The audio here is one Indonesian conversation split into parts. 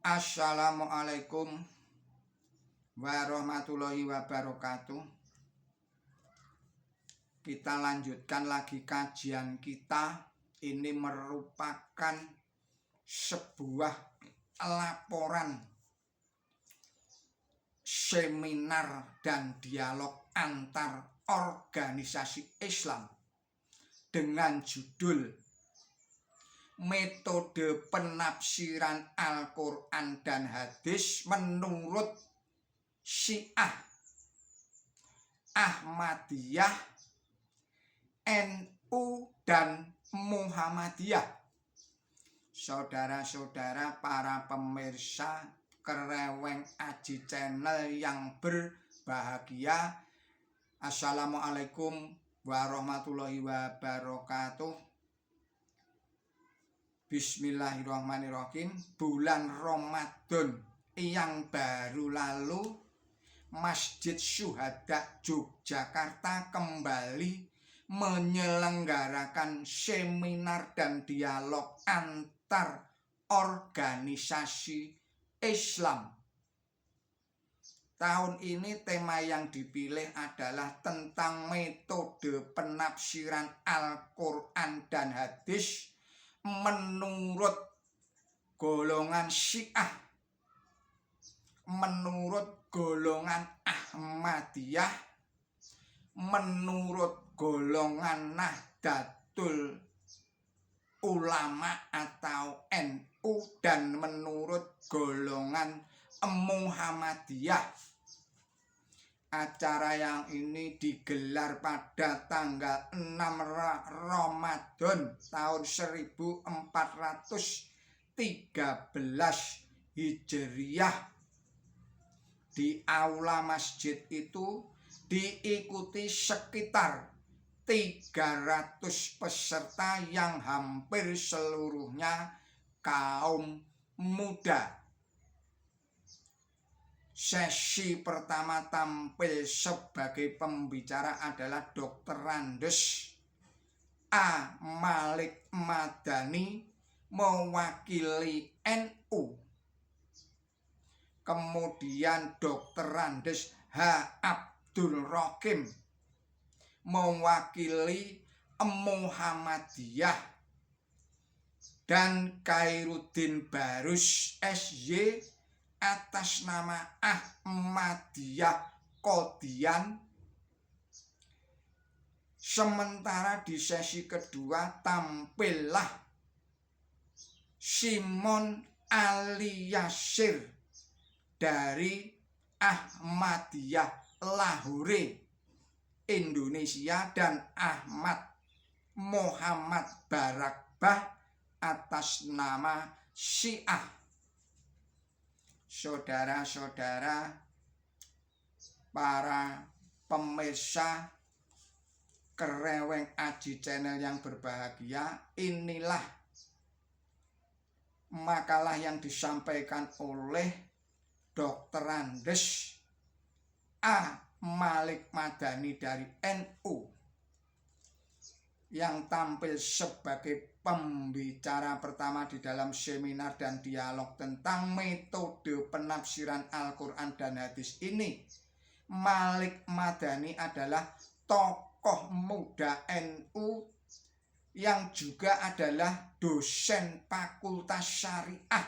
Assalamualaikum warahmatullahi wabarakatuh. Kita lanjutkan lagi kajian kita. Ini merupakan sebuah laporan seminar dan dialog antar organisasi Islam dengan judul Metode Penafsiran Al-Quran dan Hadis menurut Syiah, Ahmadiyah, NU, dan Muhammadiyah. Saudara-saudara para pemirsa Kereweng Aji Channel yang berbahagia, Assalamualaikum warahmatullahi wabarakatuh. Bismillahirrahmanirrahim. Bulan Ramadan yang baru lalu, Masjid Syuhada Yogyakarta kembali menyelenggarakan seminar dan dialog antar organisasi Islam. Tahun ini tema yang dipilih adalah tentang metode penafsiran Al-Quran dan Hadis menurut golongan Syiah, menurut golongan Ahmadiyah, menurut golongan Nahdlatul Ulama atau NU, dan menurut golongan Muhammadiyah. Acara yang ini digelar pada tanggal 6 Ramadan tahun 1413 Hijriah. Di aula masjid itu diikuti sekitar 300 peserta yang hampir seluruhnya kaum muda. Sesi pertama tampil sebagai pembicara adalah Dr. Andes A. Malik Madani mewakili NU. Kemudian Dr. Andes H. Abdul Rokim mewakili Muhammadiyah, dan Khairuddin Barus SY atas nama Ahmadiyah Qadian. Sementara di sesi kedua tampillah Simon Ali Yasir dari Ahmadiyah Lahore, Indonesia, dan Ahmad Muhammad Barakbah atas nama Syiah. Saudara-saudara para pemirsa Kereweng Aji Channel yang berbahagia, inilah makalah yang disampaikan oleh Dr. Andes A. Malik Madani dari NU yang tampil sebagai pembicara pertama di dalam seminar dan dialog tentang metode penafsiran Al-Quran dan Hadis ini. Malik Madani adalah tokoh muda NU yang juga adalah dosen Fakultas Syariah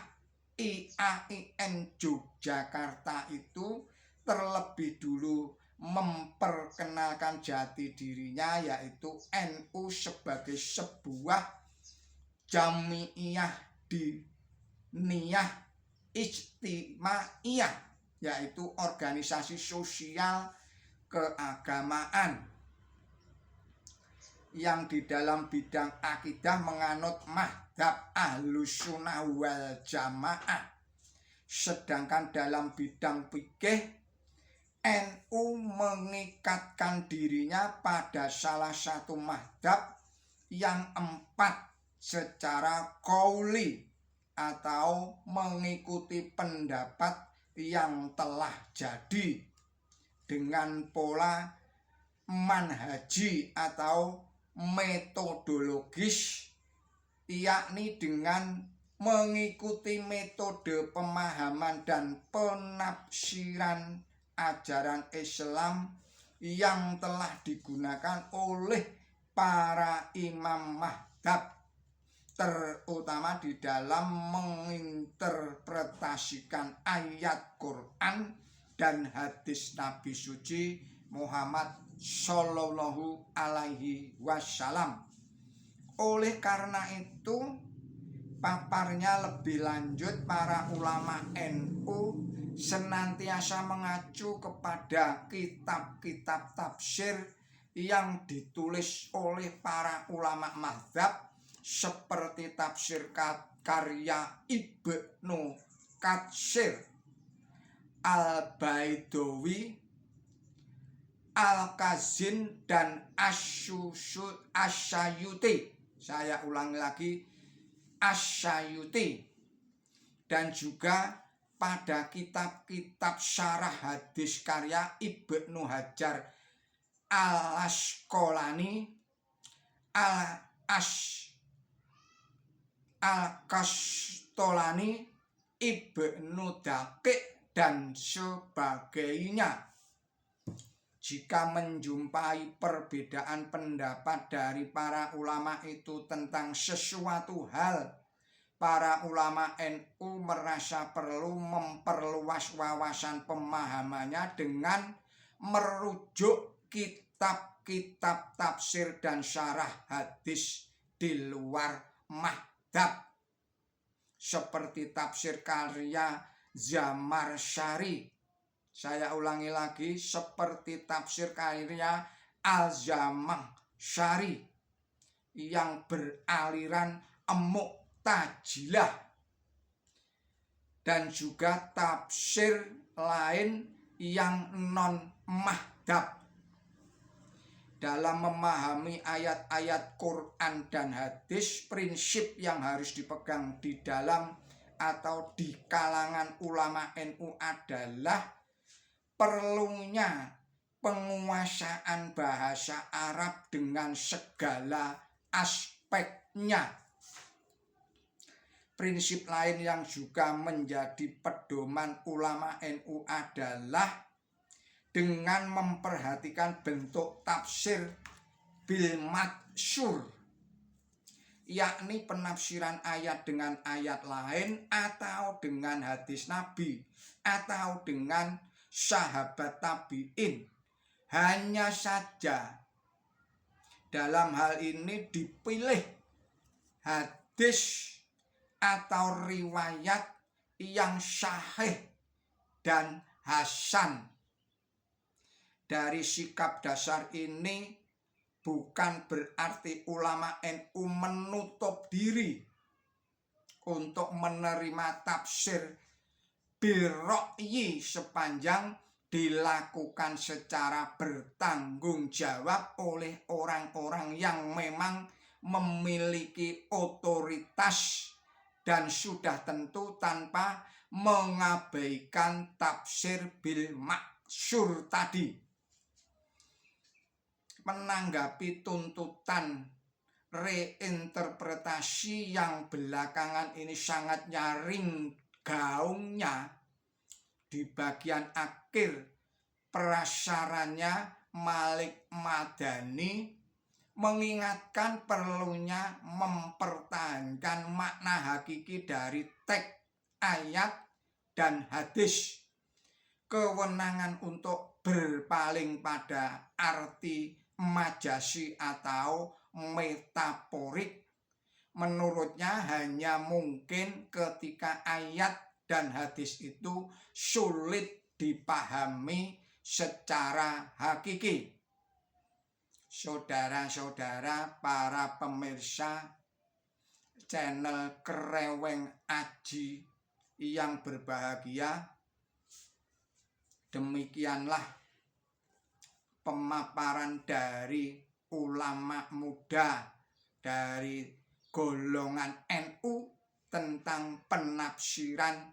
IAIN Yogyakarta itu terlebih dulu memperkenalkan jati dirinya, yaitu NU sebagai sebuah Jami'iyah Diniyah Ijtimaiyah, yaitu organisasi sosial keagamaan yang di dalam bidang akidah menganut mazhab Ahlussunnah wal Jamaah. Sedangkan dalam bidang fikih, NU mengikatkan dirinya pada salah satu mazhab yang 4 secara qauli atau mengikuti pendapat yang telah jadi dengan pola manhaji atau metodologis, yakni dengan mengikuti metode pemahaman dan penafsiran ajaran Islam yang telah digunakan oleh para imam mazhab, terutama di dalam menginterpretasikan ayat Quran dan hadis Nabi suci Muhammad Shallallahu Alaihi Wasallam. Oleh karena itu, paparnya lebih lanjut, para ulama NU senantiasa mengacu kepada kitab-kitab tafsir yang ditulis oleh para ulama mazhab seperti tafsir karya Ibnu Katsir, Al-Baidawi, Al-Kazin, dan Asyayuti. Saya ulangi lagi, Asyayuti. Dan juga pada kitab-kitab syarah hadis karya Ibnu Hajar Al-Asqalani, Al-Kastolani, Ibnu Daqiq, dan sebagainya. Jika menjumpai perbedaan pendapat dari para ulama itu tentang sesuatu hal, para ulama NU merasa perlu memperluas wawasan pemahamannya dengan merujuk kitab-kitab tafsir dan syarah hadis di luar mazhab, seperti tafsir karya Zamakhsyari. Saya ulangi lagi, seperti tafsir karya Al-Zamakhsyari yang beraliran Mu'tazilah, dan juga tafsir lain yang non-mazhab. Dalam memahami ayat-ayat Quran dan hadis, prinsip yang harus dipegang di dalam atau di kalangan ulama NU adalah perlunya penguasaan bahasa Arab dengan segala aspeknya. Prinsip lain yang juga menjadi pedoman ulama NU adalah dengan memperhatikan bentuk tafsir bil maksur, yakni penafsiran ayat dengan ayat lain atau dengan hadis Nabi atau dengan sahabat tabi'in. Hanya saja dalam hal ini dipilih hadis atau riwayat yang sahih dan hasan. Dari sikap dasar ini bukan berarti ulama NU menutup diri untuk menerima tafsir birra'yi sepanjang dilakukan secara bertanggung jawab oleh orang-orang yang memang memiliki otoritas dan sudah tentu tanpa mengabaikan tafsir bil maksur tadi. Menanggapi tuntutan reinterpretasi yang belakangan ini sangat nyaring gaungnya, di bagian akhir prasarannya Malik Madani mengingatkan perlunya mempertahankan makna hakiki dari teks ayat dan hadis. Kewenangan untuk berpaling pada arti majasi atau metaforik menurutnya hanya mungkin ketika ayat dan hadis itu sulit dipahami secara hakiki. Saudara-saudara, para pemirsa channel Kreweng Aji yang berbahagia, demikianlah pemaparan dari ulama muda dari golongan NU tentang penafsiran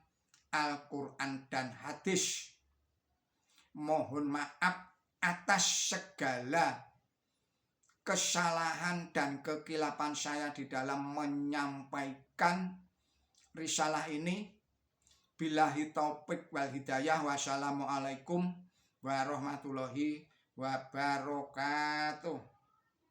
Al-Quran dan hadis. Mohon maaf atas segala kesalahan dan kekilapan saya di dalam menyampaikan risalah ini. Billahi taufik wal hidayah. Wassalamualaikum warahmatullahi wabarakatuh.